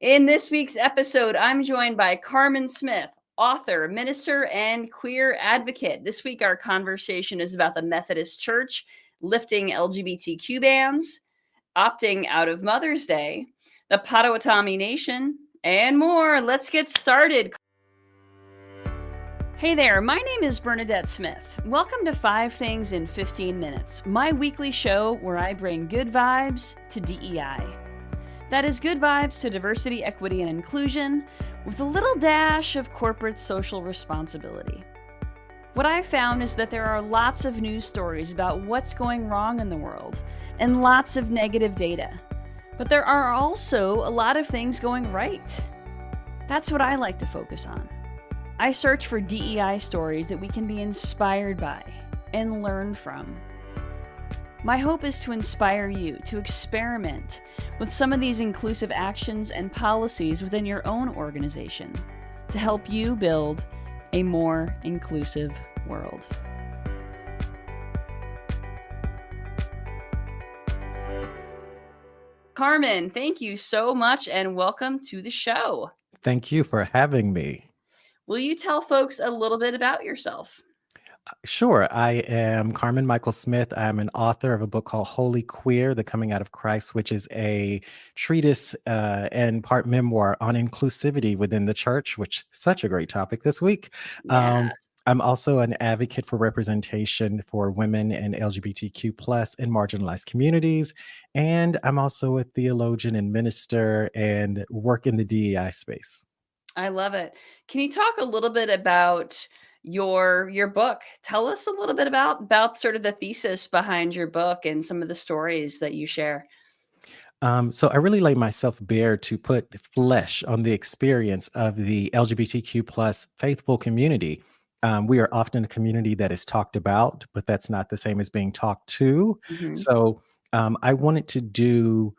In this week's episode, I'm joined by Karmen Smith, author, minister, and queer advocate. This week, our conversation is about the Methodist Church lifting LGBTQ bans, opting out of Mother's Day, the Potawatomi Nation, and more. Let's get started. Hey there, my name is Bernadette Smith. Welcome to 5 Things in 15 Minutes, my weekly show where I bring good vibes to DEI. That is good vibes to diversity, equity, and inclusion with a little dash of corporate social responsibility. What I've found is that there are lots of news stories about what's going wrong in the world and lots of negative data. But there are also a lot of things going right. That's what I like to focus on. I search for DEI stories that we can be inspired by and learn from. My hope is to inspire you to experiment with some of these inclusive actions and policies within your own organization to help you build a more inclusive world. Karmen, thank you so much and welcome to the show. Thank you for having me. Will you tell folks a little bit about yourself? Sure. I am Karmen Michael Smith. I'm an author of a book called Holy Queer, The Coming Out of Christ, which is a treatise and part memoir on inclusivity within the church, which is such a great topic this week. Yeah. I'm also an advocate for representation for women and LGBTQ plus and marginalized communities. And I'm also a theologian and minister and work in the DEI space. I love it. Can you talk a little bit about your book? Tell us a little bit about sort of the thesis behind your book and some of the stories that you share. So I really lay myself bare to put flesh on the experience of the LGBTQ plus faithful community. We are often a community that is talked about, but that's not the same as being talked to. Mhm. So I wanted to do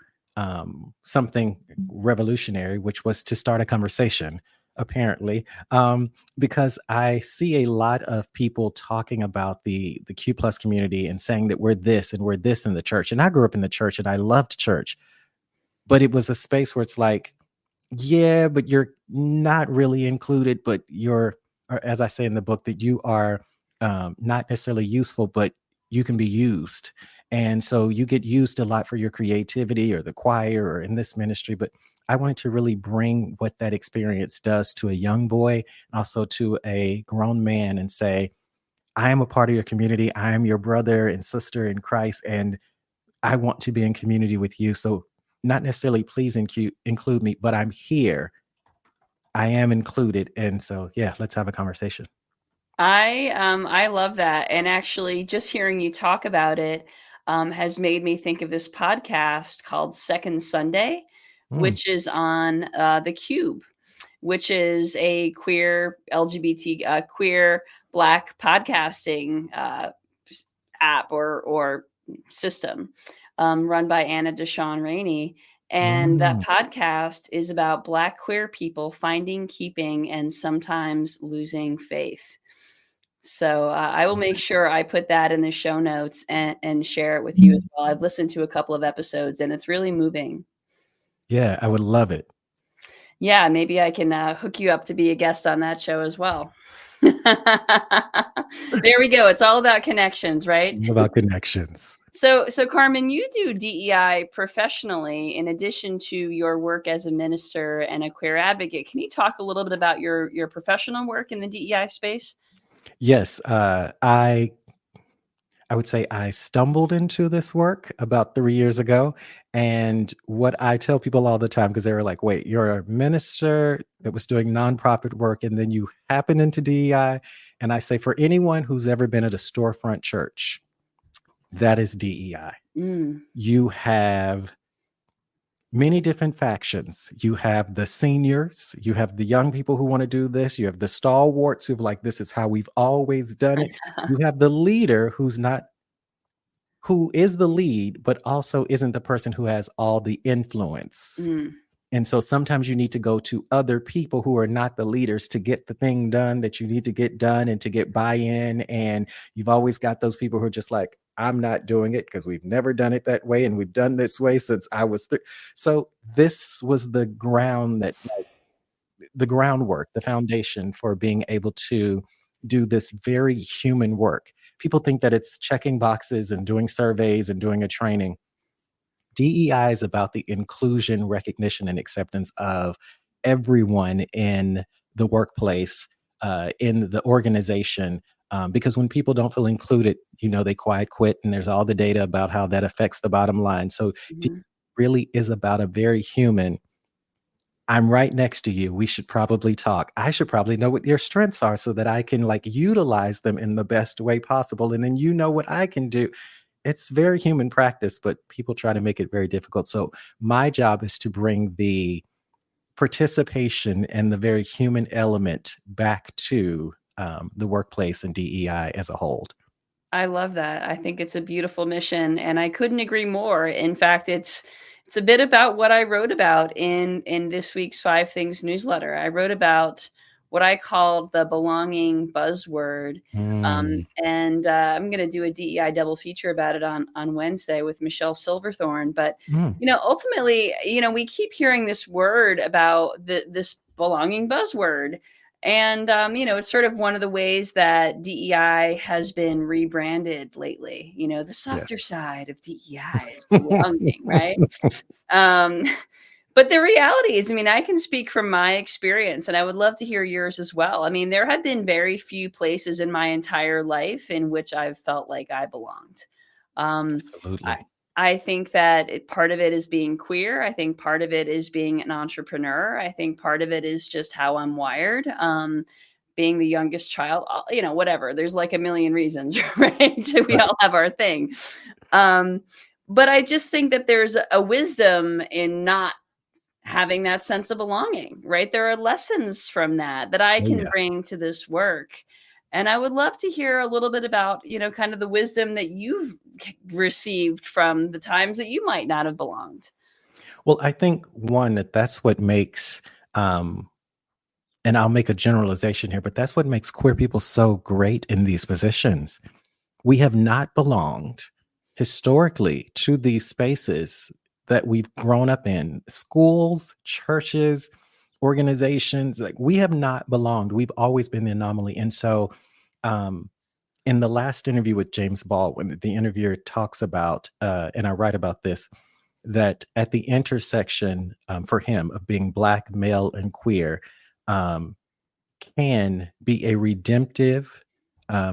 something revolutionary, which was to start a conversation, apparently, because I see a lot of people talking about the Q plus community and saying that we're this and we're this in the church. And I grew up in the church and I loved church, but it was a space where it's like, yeah, but you're not really included, but you're, or as I say in the book, that you are not necessarily useful, but you can be used. And so you get used a lot for your creativity or the choir or in this ministry. But I wanted to really bring what that experience does to a young boy and also to a grown man and say, I am a part of your community. I am your brother and sister in Christ, and I want to be in community with you. So not necessarily please include me, but I'm here. I am included. And so, yeah, let's have a conversation. I love that. And actually just hearing you talk about it has made me think of this podcast called Second Sunday, which is on The Cube, which is a queer LGBT queer Black podcasting app or system run by Anna Deshawn Rainey. And that podcast is about Black queer people finding, keeping, and sometimes losing faith. So I will make sure I put that in the show notes and share it with you as well. I've listened to a couple of episodes and it's really moving. Yeah, I would love it. Yeah, maybe I can hook you up to be a guest on that show as well. There we go. It's all about connections, right? About connections. So Karmen, you do DEI professionally in addition to your work as a minister and a queer advocate. Can you talk a little bit about your professional work in the DEI space? Yes, I would say I stumbled into this work about 3 years ago. And what I tell people all the time, because they were like, wait, you're a minister that was doing nonprofit work, and then you happen into DEI. And I say, for anyone who's ever been at a storefront church, that is DEI. You have many different factions. You have the seniors, you have the young people who want to do this, you have the stalwarts who've like, this is how we've always done it. You have the leader who is the lead, but also isn't the person who has all the influence. And so sometimes you need to go to other people who are not the leaders to get the thing done that you need to get done and to get buy-in. And you've always got those people who are just like, I'm not doing it because we've never done it that way. And we've done this way since I was So this was the groundwork, the foundation for being able to do this very human work. People think that it's checking boxes and doing surveys and doing a training. DEI is about the inclusion, recognition, and acceptance of everyone in the workplace, in the organization. Because when people don't feel included, they quiet quit, and there's all the data about how that affects the bottom line. So, DEI Mhm. really is about a very human. I'm right next to you. We should probably talk. I should probably know what your strengths are so that I can like utilize them in the best way possible. And then you know what I can do. It's very human practice, but people try to make it very difficult. So my job is to bring the participation and the very human element back to the workplace and DEI as a whole. I love that. I think it's a beautiful mission, and I couldn't agree more. In fact, it's a bit about what I wrote about in this week's 5 Things newsletter. I wrote about what I called the belonging buzzword, Mm, I'm going to do a DEI double feature about it on Wednesday with Michelle Silverthorne. But mm, ultimately, we keep hearing this word about this belonging buzzword. And, it's sort of one of the ways that DEI has been rebranded lately. The softer yes. side of DEI is belonging, right? Um, but the reality is, I can speak from my experience, and I would love to hear yours as well. There have been very few places in my entire life in which I've felt like I belonged. Um, I, Absolutely. I think that part of it is being queer. I think part of it is being an entrepreneur. I think part of it is just how I'm wired. Being the youngest child, whatever. There's like a million reasons, right? We Right. all have our thing. Um, but I just think that there's a wisdom in not having that sense of belonging, right? There are lessons from that I Oh, can yeah. bring to this work. And I would love to hear a little bit about, kind of the wisdom that you've received from the times that you might not have belonged. Well, I think one that's what makes um and I'll make a generalization here, but that's what makes queer people so great in these positions. We have not belonged historically to these spaces that we've grown up in, schools, churches, organizations. Like we have not belonged. We've always been the anomaly. And so, um, in the last interview with James Baldwin, the interviewer talks about, and I write about this, that at the intersection for him of being Black, male, and queer, um, can be a redemptive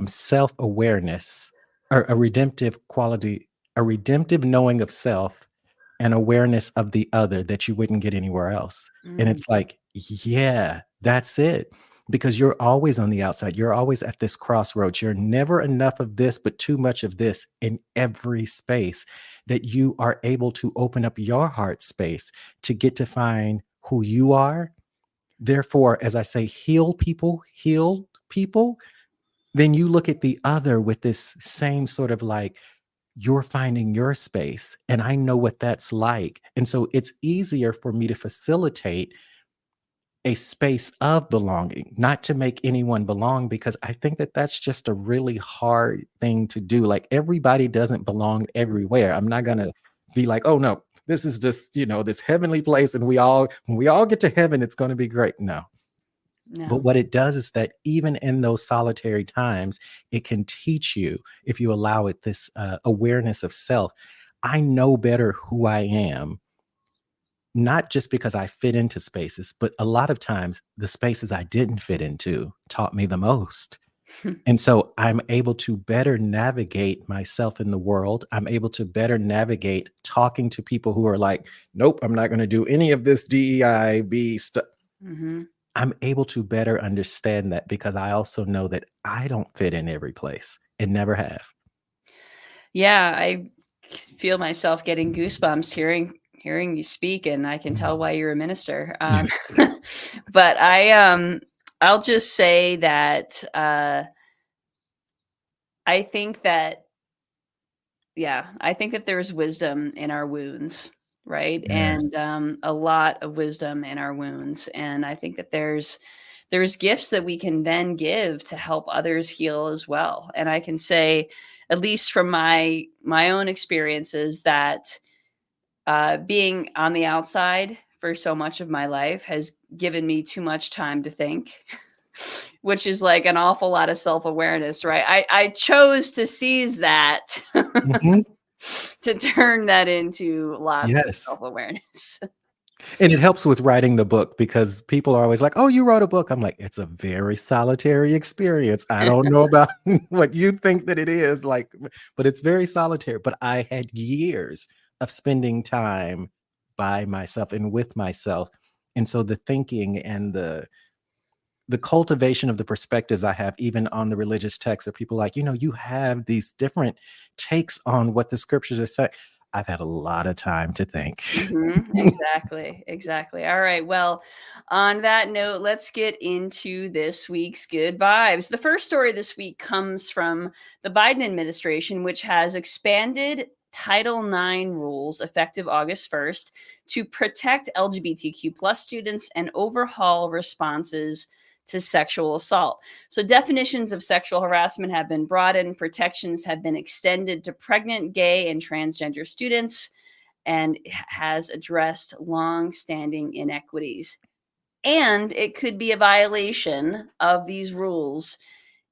self awareness or a redemptive quality, a redemptive knowing of self and awareness of the other that you wouldn't get anywhere else. And Mm, it's like, yeah, that's it. Because you're always on the outside. You're always at this crossroads. You're never enough of this, but too much of this in every space that you are able to open up your heart space to get to find who you are. Therefore, as I say, heal people, then you look at the other with this same sort of like, you're finding your space. And I know what that's like. And so it's easier for me to facilitate a space of belonging, not to make anyone belong, because I think that that's just a really hard thing to do. Like everybody doesn't belong everywhere. I'm not going to be like, oh no, this is just, this heavenly place. And when we all get to heaven, it's going to be great. No, but no. what it does is that even in those solitary times, it can teach you, if you allow it, this awareness of self. I know better who I am, not just because I fit into spaces, but a lot of times the spaces I didn't fit into taught me the most. And so I'm able to better navigate myself in the world. I'm able to better navigate talking to people who are like, nope, I'm not going to do any of this DEIB stuff. Hmm. I'm able to better understand that because I also know that I don't fit in every place and never have. Yeah, I feel myself getting goosebumps hearing you speak, and I can tell why you're a minister. But I'll just say that I think that I think that there's wisdom in our wounds, right? And Yes. a lot of wisdom in our wounds, and I think that there's there's gifts that we can then give to help others heal as well. And I can say, at least from my own experiences, that being on the outside for so much of my life has given me too much time to think, which is like an awful lot of self-awareness, right? I chose to seize that Mm-hmm. to turn that into lots of Yes. self-awareness. And it helps with writing the book because people are always like, "Oh, you wrote a book." I'm like, "It's a very solitary experience. I don't know about what you think that it is, like, but it's very solitary." But I had years of spending time by myself and with myself. And so the thinking and the cultivation of the perspectives I have, even on the religious texts, are people like, you have these different takes on what the scriptures are saying. I've had a lot of time to think. Exactly. All right. Well, on that note, let's get into this week's good vibes. The first story this week comes from the Biden administration, which has expanded Title IX rules effective August 1st to protect LGBTQ plus students and overhaul responses to sexual assault. So definitions of sexual harassment have been broadened, protections have been extended to pregnant, gay, and transgender students, and has addressed long-standing inequities. And it could be a violation of these rules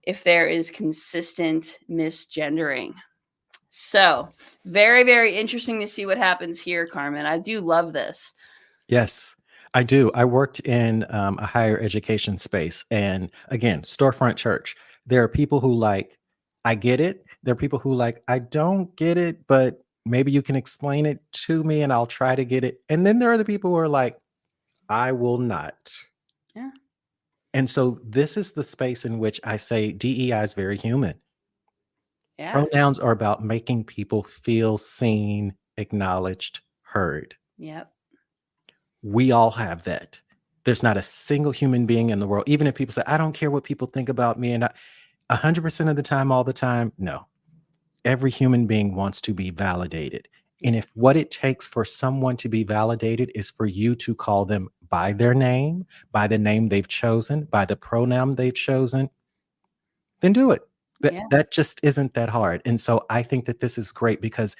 if there is consistent misgendering. So, very, very interesting to see what happens here, Karmen. I do love this. Yes, I do. I worked in a higher education space. And again, storefront church. There are people who like, I get it. There are people who like, I don't get it, but maybe you can explain it to me and I'll try to get it. And then there are the people who are like, I will not. Yeah. And so this is the space in which I say DEI is very human. Yeah. Pronouns are about making people feel seen, acknowledged, heard. Yep. We all have that. There's not a single human being in the world, even if people say, I don't care what people think about me, and 100% of the time, all the time, no. Every human being wants to be validated. And if what it takes for someone to be validated is for you to call them by their name, by the name they've chosen, by the pronoun they've chosen, then do it. That just isn't that hard. And so I think that this is great because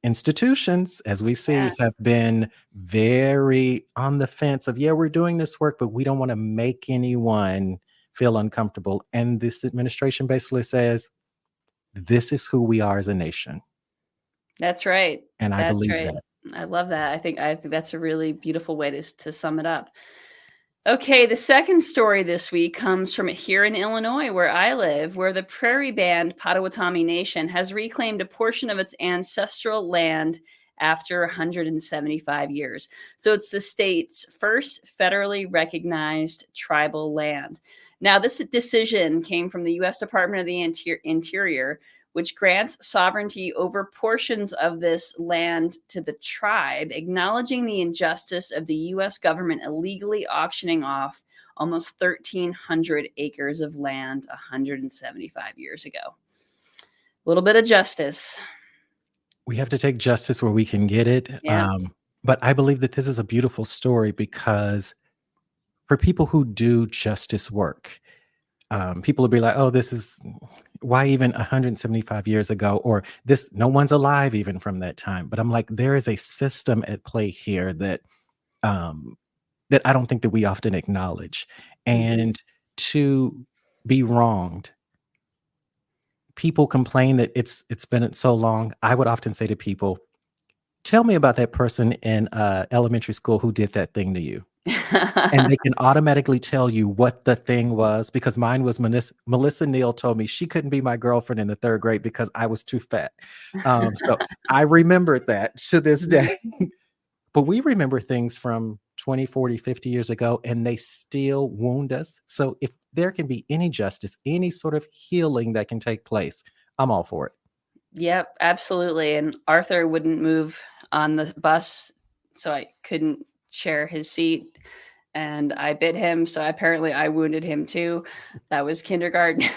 institutions, as we see, have been very on the fence of, yeah, we're doing this work, but we don't want to make anyone feel uncomfortable. And this administration basically says, this is who we are as a nation. That's right. And I believe that. I love that. I think that's a really beautiful way to sum it up. Okay, the second story this week comes from here in Illinois, where I live, where the prairie band Potawatomi Nation has reclaimed a portion of its ancestral land after 175 years. So it's the state's first federally recognized tribal land. Now, this decision came from the U.S. Department of the Interior, which grants sovereignty over portions of this land to the tribe, acknowledging the injustice of the U.S. government illegally auctioning off almost 1,300 acres of land 175 years ago. A little bit of justice. We have to take justice where we can get it. Yeah. But I believe that this is a beautiful story because for people who do justice work, people will be like, oh, this is why even 175 years ago, or this, no one's alive even from that time. But I'm like, there is a system at play here that that I don't think that we often acknowledge. And to be wronged, people complain that it's been so long. I would often say to people, tell me about that person in elementary school who did that thing to you. And they can automatically tell you what the thing was, because mine was Melissa Neal told me she couldn't be my girlfriend in the 3rd grade because I was too fat. So I remembered that to this day. But we remember things from 20, 40, 50 years ago, and they still wound us. So if there can be any justice, any sort of healing that can take place, I'm all for it. Yep, absolutely. And Arthur wouldn't move on the bus, so I couldn't share his seat. And I bit him, so apparently I wounded him too. That was kindergarten.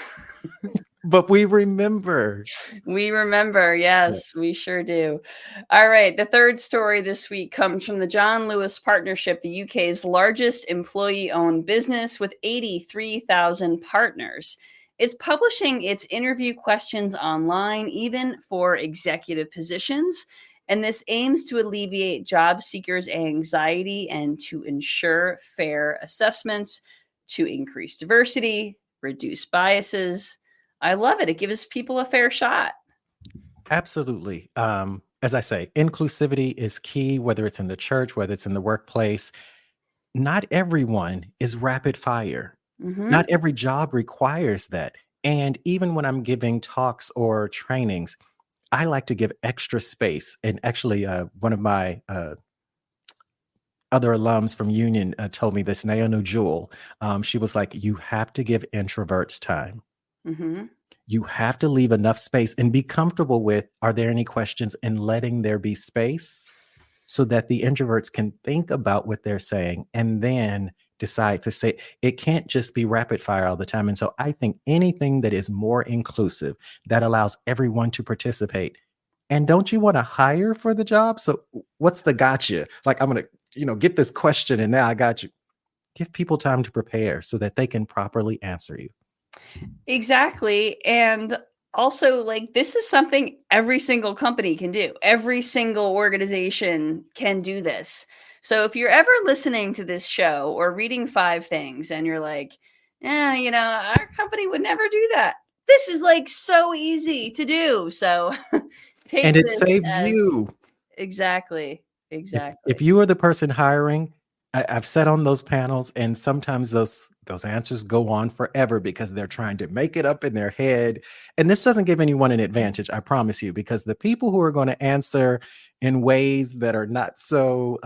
but we remember. We remember. Yeah. Yes, we sure do. All right. The third story this week comes from the John Lewis Partnership, the UK's largest employee owned business with 83,000 partners. It's publishing its interview questions online, even for executive positions. And this aims to alleviate job seekers' anxiety and to ensure fair assessments, to increase diversity, reduce biases. I love it. It gives people a fair shot. Absolutely. As I say, inclusivity is key, whether it's in the church, whether it's in the workplace. Not everyone is rapid fire. Hmm. Not every job requires that. And even when I'm giving talks or trainings, I like to give extra space. And actually, one of my other alums from Union told me this, Naomi Jewel. She was like, you have to give introverts time. Hmm. You have to leave enough space and be comfortable with, are there any questions, and letting there be space so that the introverts can think about what they're saying and then decide to say. It can't just be rapid fire all the time. And so I think anything that is more inclusive, that allows everyone to participate. And don't you want to hire for the job? So what's the gotcha? Like, I'm going to, get this question and now I got you. Give people time to prepare so that they can properly answer you. Exactly. And also, like, this is something every single company can do. Every single organization can do this. So if you're ever listening to this show or reading Five Things and you're like, yeah, our company would never do that. This is like so easy to do. So take And it this saves as you. exactly, If exactly. you are the person hiring, I've sat on those panels, and sometimes those answers go on forever because they're trying to make it up in their head. And this doesn't give anyone an advantage, I promise you, because the people who are going to answer in ways that are not so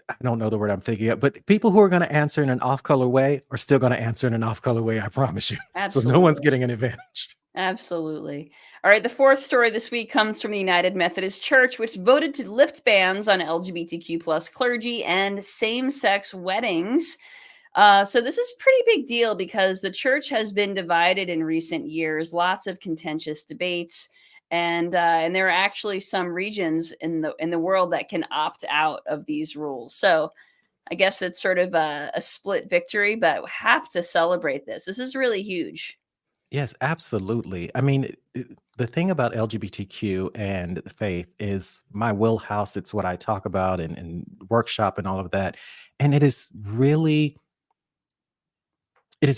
I don't know the word I'm thinking of, but people who are going to answer in an off-color way are still going to answer in an off-color way, I promise you. So no one's Absolutely. getting an advantage. Absolutely. All right. The fourth story this week comes from the United Methodist Church, which voted to lift bans on LGBTQ plus clergy and same sex weddings. So this is a pretty big deal because the church has been divided in recent years. Lots of contentious debates, and there are actually some regions in the world that can opt out of these rules. So I guess it's sort of a split victory, but have to celebrate this. This is really huge. Yes, absolutely. I mean, the thing about LGBTQ and the faith is my wheelhouse. It's what I talk about and workshop and all of that. And it is a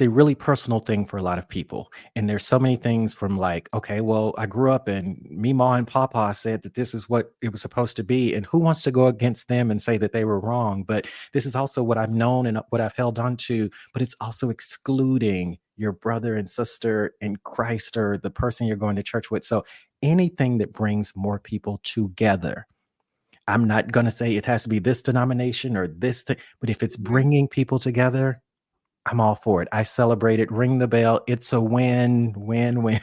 really personal thing for a lot of people. And there's so many things from like, okay, well, I grew up and me, ma, and papa said that this is what it was supposed to be. And who wants to go against them and say that they were wrong? But this is also what I've known and what I've held on to. But it's also excluding your brother and sister in Christ or the person you're going to church with. So anything that brings more people together. I'm not going to say it has to be this denomination or this thing, but if it's Mhm. bringing people together, I'm all for it. I celebrate it. Ring the bell. It's a win, win, win.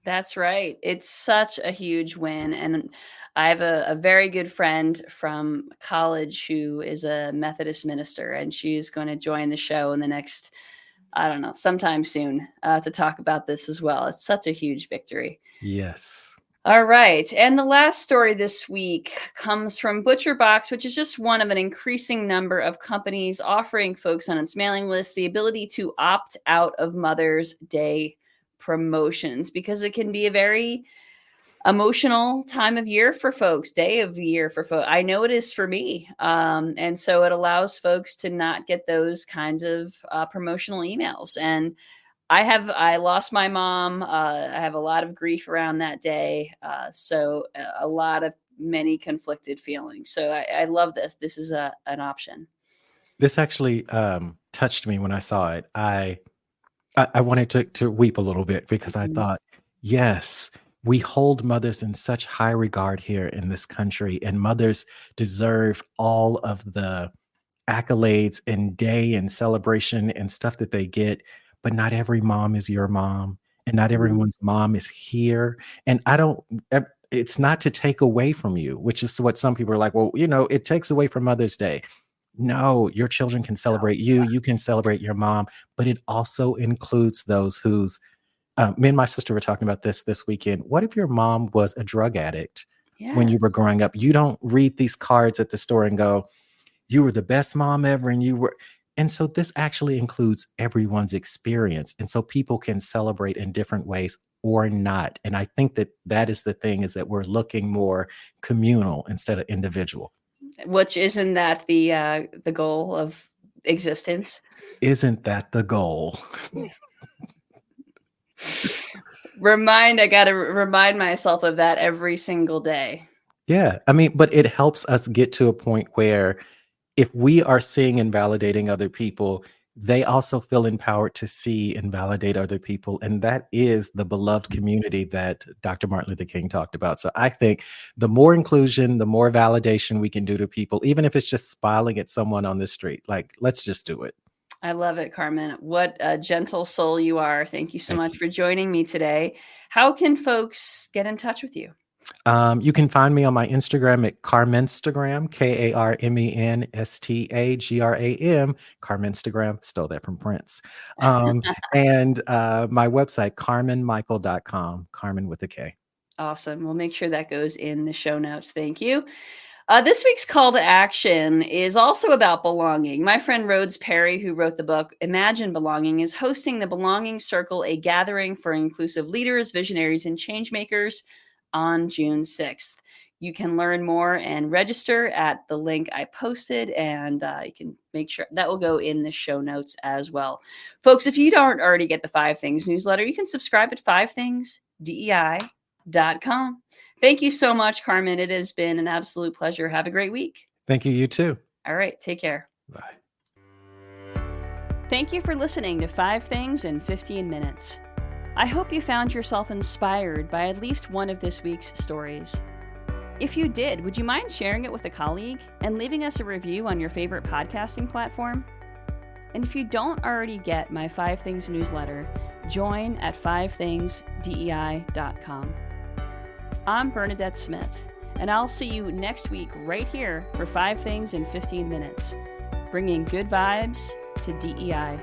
That's right. It's such a huge win. And I have a very good friend from college who is a Methodist minister, and she's going to join the show in the next, I don't know, sometime soon to talk about this as well. It's such a huge victory. Yes. All right. And the last story this week comes from ButcherBox, which is just one of an increasing number of companies offering folks on its mailing list the ability to opt out of Mother's Day promotions because it can be a very emotional time of year for folks, day of the year for folks. I know it is for me. And so it allows folks to not get those kinds of promotional emails. And I lost my mom. I have a lot of grief around that day. So a lot of many conflicted feelings. So I love this. This is an option. This actually touched me when I saw it. I wanted to weep a little bit because I Mhm. thought, yes, we hold mothers in such high regard here in this country, and mothers deserve all of the accolades and day and celebration and stuff that they get, but not every mom is your mom, and not Mhm. everyone's mom is here. And I don't, it's not to take away from you, which is what some people are like, well, it takes away from Mother's Day. No, your children can celebrate you. You can celebrate your mom, but it also includes those whose, me and my sister were talking about this weekend. What if your mom was a drug addict when you were Yes. growing up? You don't read these cards at the store and go, you were the best mom ever, and you were. And so this actually includes everyone's experience. And so people can celebrate in different ways or not. And I think that that is the thing, is that we're looking more communal instead of individual. Which isn't that the goal of existence? Isn't that the goal? I got to remind myself of that every single day. Yeah. I mean, but it helps us get to a point where if we are seeing and validating other people, they also feel empowered to see and validate other people. And that is the beloved community that Dr. Martin Luther King talked about. So I think the more inclusion, the more validation we can do to people, even if it's just smiling at someone on the street, like, let's just do it. I love it, Karmen. What a gentle soul you are. Thank you so Thank much you. for joining me today. How can folks get in touch with you? You can find me on my Instagram at Karmenstagram, KarmenStagram, Karmenstagram, stole that from Prince. And my website, KarmenMichael.com, Karmen with a K. Awesome. We'll make sure that goes in the show notes. Thank you. This week's call to action is also about belonging. My friend Rhodes Perry, who wrote the book Imagine Belonging, is hosting the Belonging Circle, a gathering for inclusive leaders, visionaries, and changemakers on June 6th. You can learn more and register at the link I posted, and you can make sure that will go in the show notes as well. Folks, if you don't already get the 5 Things newsletter, you can subscribe at 5thingsdei.com. Thank you so much, Karmen. It has been an absolute pleasure. Have a great week. Thank you. You too. All right. Take care. Bye. Thank you for listening to 5 Things in 15 Minutes. I hope you found yourself inspired by at least one of this week's stories. If you did, would you mind sharing it with a colleague and leaving us a review on your favorite podcasting platform? And if you don't already get my 5 Things newsletter, join at 5thingsdei.com. I'm Bernadette Smith, and I'll see you next week right here for 5 Things in 15 Minutes, bringing good vibes to DEI.